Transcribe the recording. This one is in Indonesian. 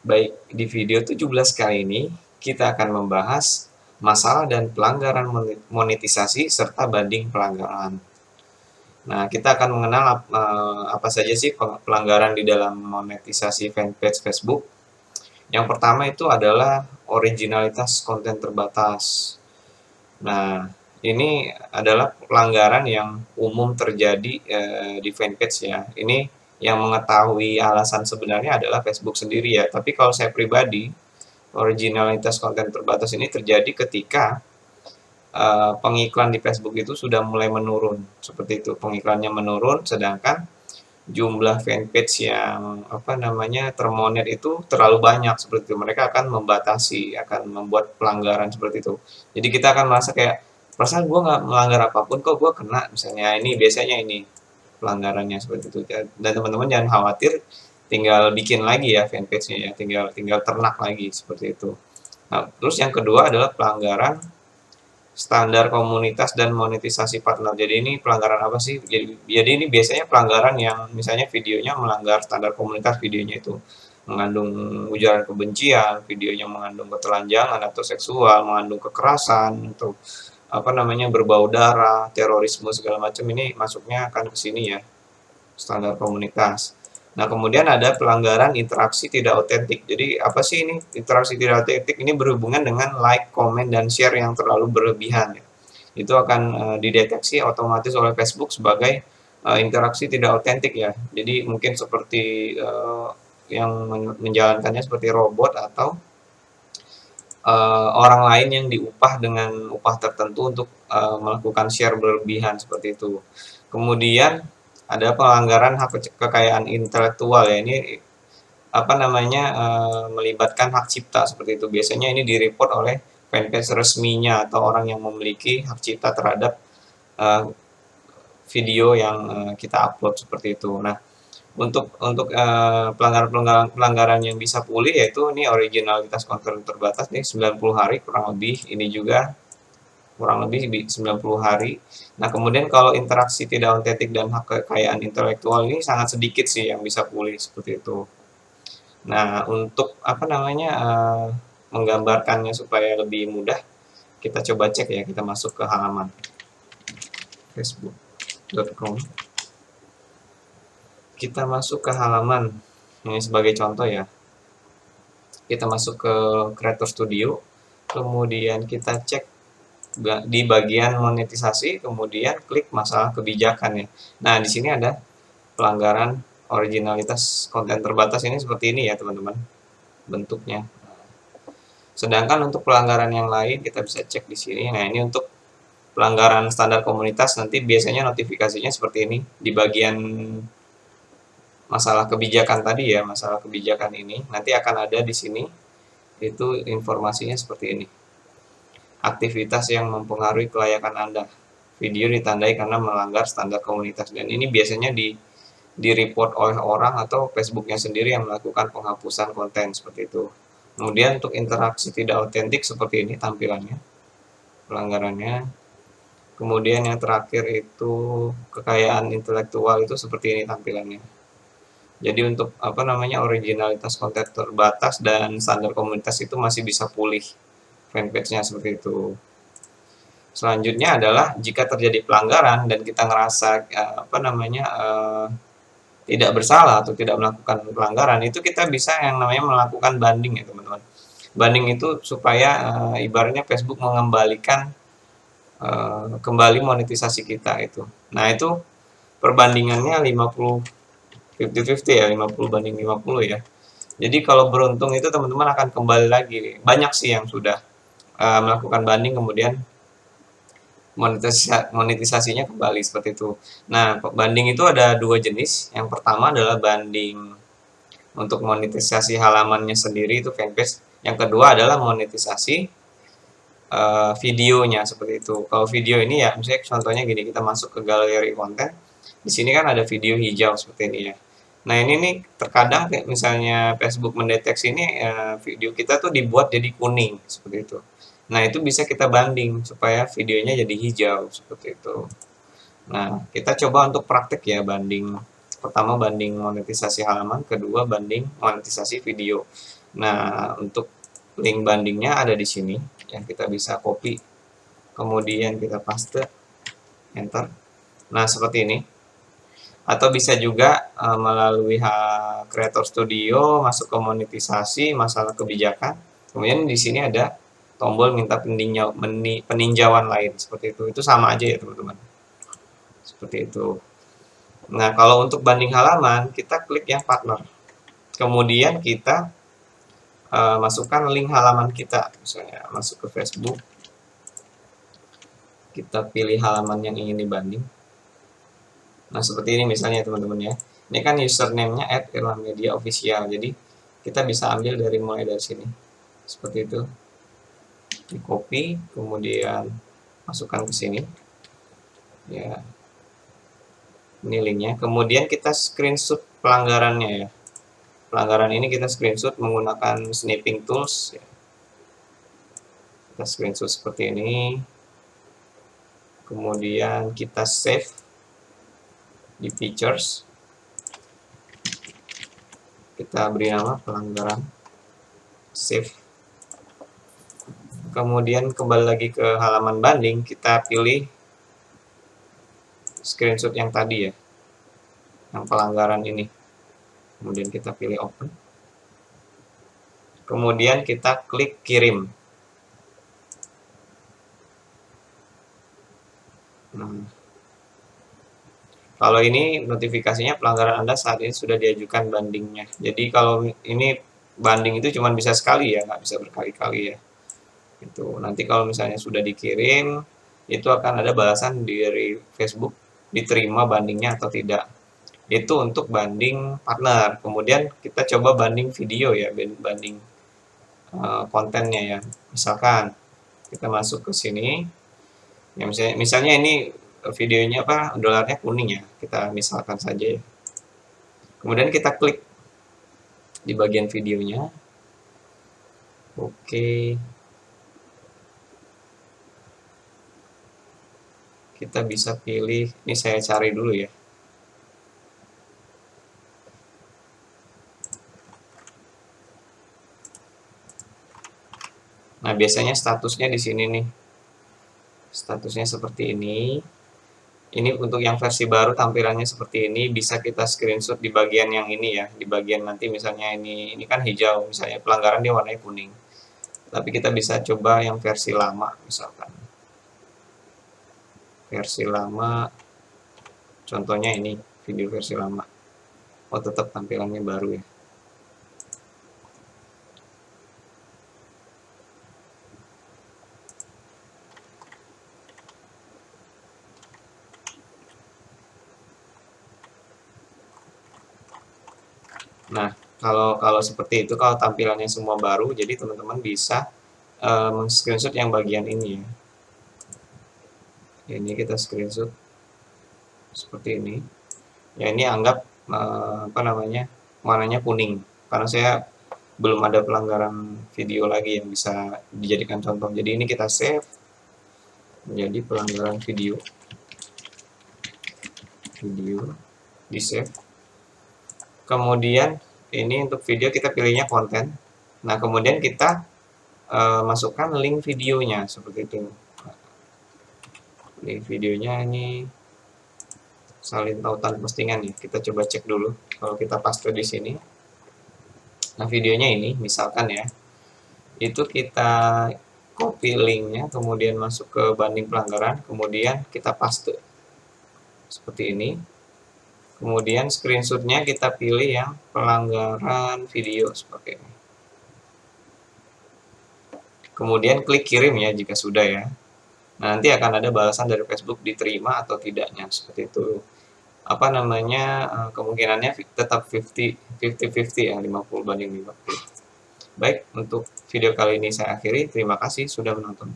Baik, di video 17 kali ini kita akan membahas masalah dan pelanggaran monetisasi serta banding pelanggaran. Nah, kita akan mengenal apa saja sih pelanggaran di dalam monetisasi fanpage Facebook. Yang pertama itu adalah originalitas konten terbatas. Nah, ini adalah pelanggaran yang umum terjadi di fanpage ya. Ini yang mengetahui alasan sebenarnya adalah Facebook sendiri ya. Tapi kalau saya pribadi, originalitas konten terbatas ini terjadi ketika pengiklan di Facebook itu sudah mulai menurun. Seperti itu, pengiklannya menurun, sedangkan jumlah fanpage yang termonet itu terlalu banyak seperti itu. Mereka akan membatasi, akan membuat pelanggaran seperti itu. Jadi kita akan merasa kayak perasaan gue nggak melanggar apapun kok gue kena misalnya ini biasanya ini pelanggarannya seperti itu. Dan teman-teman jangan khawatir, tinggal bikin lagi ya fanpage-nya ya, tinggal ternak lagi seperti itu. Nah, terus yang kedua adalah pelanggaran standar komunitas dan monetisasi partner. Jadi ini pelanggaran apa sih? Jadi ini biasanya pelanggaran yang misalnya videonya melanggar standar komunitas, videonya itu mengandung ujaran kebencian, videonya mengandung ketelanjangan atau seksual, mengandung kekerasan, atau berbau darah, terorisme segala macam, ini masuknya akan ke sini ya, standar komunitas. Nah, kemudian ada pelanggaran interaksi tidak otentik. Jadi, apa sih ini interaksi tidak otentik? Ini berhubungan dengan like, komen, dan share yang terlalu berlebihan. Ya. Itu akan dideteksi otomatis oleh Facebook sebagai interaksi tidak otentik ya. Jadi, mungkin seperti yang menjalankannya seperti robot atau orang lain yang diupah dengan upah tertentu untuk melakukan share berlebihan seperti itu. Kemudian ada pelanggaran hak kekayaan intelektual ya, ini melibatkan hak cipta seperti itu. Biasanya ini direport oleh fanpage resminya atau orang yang memiliki hak cipta terhadap video yang kita upload seperti itu. Nah, untuk pelanggaran yang bisa pulih yaitu ini originalitas konten terbatas nih 90 hari kurang lebih, ini juga kurang lebih 90 hari. Nah, kemudian kalau interaksi tidak otentik dan hak kekayaan intelektual ini sangat sedikit sih yang bisa pulih seperti itu. Nah, untuk menggambarkannya supaya lebih mudah, kita coba cek ya, kita masuk ke halaman facebook.com. Kita masuk ke halaman ini sebagai contoh ya. Kita masuk ke Creator Studio, kemudian kita cek di bagian monetisasi, kemudian klik masalah kebijakan ya. Nah, di sini ada pelanggaran originalitas konten terbatas, ini seperti ini ya teman-teman bentuknya. Sedangkan untuk pelanggaran yang lain kita bisa cek di sini. Nah, ini untuk pelanggaran standar komunitas, nanti biasanya notifikasinya seperti ini di bagian masalah kebijakan tadi ya, masalah kebijakan ini nanti akan ada di sini, itu informasinya seperti ini. Aktivitas yang mempengaruhi kelayakan Anda, video ditandai karena melanggar standar komunitas, dan ini biasanya di-report oleh orang atau Facebooknya sendiri yang melakukan penghapusan konten seperti itu. Kemudian untuk interaksi tidak otentik seperti ini tampilannya, pelanggarannya. Kemudian yang terakhir itu kekayaan intelektual, itu seperti ini tampilannya. Jadi untuk originalitas konten terbatas dan standar komunitas itu masih bisa pulih fanpage-nya seperti itu. Selanjutnya adalah jika terjadi pelanggaran dan kita ngerasa tidak bersalah atau tidak melakukan pelanggaran, itu kita bisa yang namanya melakukan banding ya teman-teman. Banding itu supaya ibaratnya Facebook mengembalikan kembali monetisasi kita itu. Nah, itu perbandingannya 50 ya, 50 banding 50 ya. Jadi kalau beruntung itu teman-teman akan kembali lagi. Banyak sih yang sudah melakukan banding kemudian monetisasinya kembali seperti itu. Nah, banding itu ada dua jenis. Yang pertama adalah banding untuk monetisasi halamannya sendiri, itu fanpage. Yang kedua adalah monetisasi videonya seperti itu. Kalau video ini ya, misalnya contohnya gini, kita masuk ke galeri konten. Di sini kan ada video hijau seperti ini ya. Nah, ini nih terkadang kayak misalnya Facebook mendeteksi ini video kita tuh dibuat jadi kuning seperti itu. Nah, itu bisa kita banding supaya videonya jadi hijau seperti itu. Nah, kita coba untuk praktek ya, banding. Pertama banding monetisasi halaman, kedua banding monetisasi video. Nah, untuk link bandingnya ada di sini yang kita bisa copy, kemudian kita paste, enter. Nah, seperti ini. Atau bisa juga melalui Creator Studio masuk ke monetisasi, masalah kebijakan. Kemudian di sini ada tombol minta peninjauan lain seperti itu. Itu sama aja ya, teman-teman. Seperti itu. Nah, kalau untuk banding halaman, kita klik yang partner. Kemudian kita masukkan link halaman kita, misalnya masuk ke Facebook, kita pilih halaman yang ingin dibanding. Nah, seperti ini misalnya teman-teman ya. Ini kan username-nya @irwanmediaofficial. Jadi kita bisa ambil mulai dari sini. Seperti itu. Di copy, kemudian masukkan ke sini. Ya. Ini linknya. Kemudian kita screenshot pelanggarannya ya. Pelanggaran ini kita screenshot menggunakan snipping tools ya. Kita screenshot seperti ini. Kemudian kita save di features. Kita beri nama pelanggaran. Save. Kemudian kembali lagi ke halaman banding, kita pilih screenshot yang tadi ya. Yang pelanggaran ini. Kemudian kita pilih open. Kemudian kita klik kirim. Nah, kalau ini notifikasinya pelanggaran Anda saat ini sudah diajukan bandingnya. Jadi kalau ini banding itu cuma bisa sekali ya, nggak bisa berkali-kali ya. Itu nanti kalau misalnya sudah dikirim, itu akan ada balasan dari Facebook diterima bandingnya atau tidak. Itu untuk banding partner. Kemudian kita coba banding video ya, banding kontennya ya. Misalkan kita masuk ke sini, ya misalnya ini videonya apa, dolarnya kuning ya, kita misalkan saja ya. Kemudian kita klik di bagian videonya. Oke. Kita bisa pilih, ini saya cari dulu ya. Nah, biasanya statusnya di sini nih. Statusnya seperti ini. Ini untuk yang versi baru tampilannya seperti ini, bisa kita screenshot di bagian yang ini ya. Di bagian nanti misalnya ini kan hijau, misalnya pelanggaran dia warnanya kuning. Tapi kita bisa coba yang versi lama misalkan. Versi lama, contohnya ini, video versi lama. Oh, tetap tampilannya baru ya. Nah, kalau seperti itu, kalau tampilannya semua baru, jadi teman-teman bisa screenshot yang bagian ini ya. Ini kita screenshot seperti ini. Ya, ini anggap apa namanya, warnanya kuning, karena saya belum ada pelanggaran video lagi yang bisa dijadikan contoh. Jadi ini kita save menjadi pelanggaran video di save. Kemudian ini untuk video kita pilihnya konten. Nah, kemudian kita masukkan link videonya seperti itu. Link videonya ini salin tautan postingan ya. Kita coba cek dulu kalau kita paste di sini. Nah, videonya ini misalkan ya. Itu kita copy linknya, kemudian masuk ke banding pelanggaran, kemudian kita paste. Seperti ini. Kemudian screenshotnya kita pilih yang pelanggaran video seperti ini. Kemudian klik kirim ya jika sudah ya. Nah, nanti akan ada balasan dari Facebook diterima atau tidaknya seperti itu. Apa namanya, kemungkinannya tetap 50-50 ya, 50 banding 50. Baik, untuk video kali ini saya akhiri. Terima kasih sudah menonton.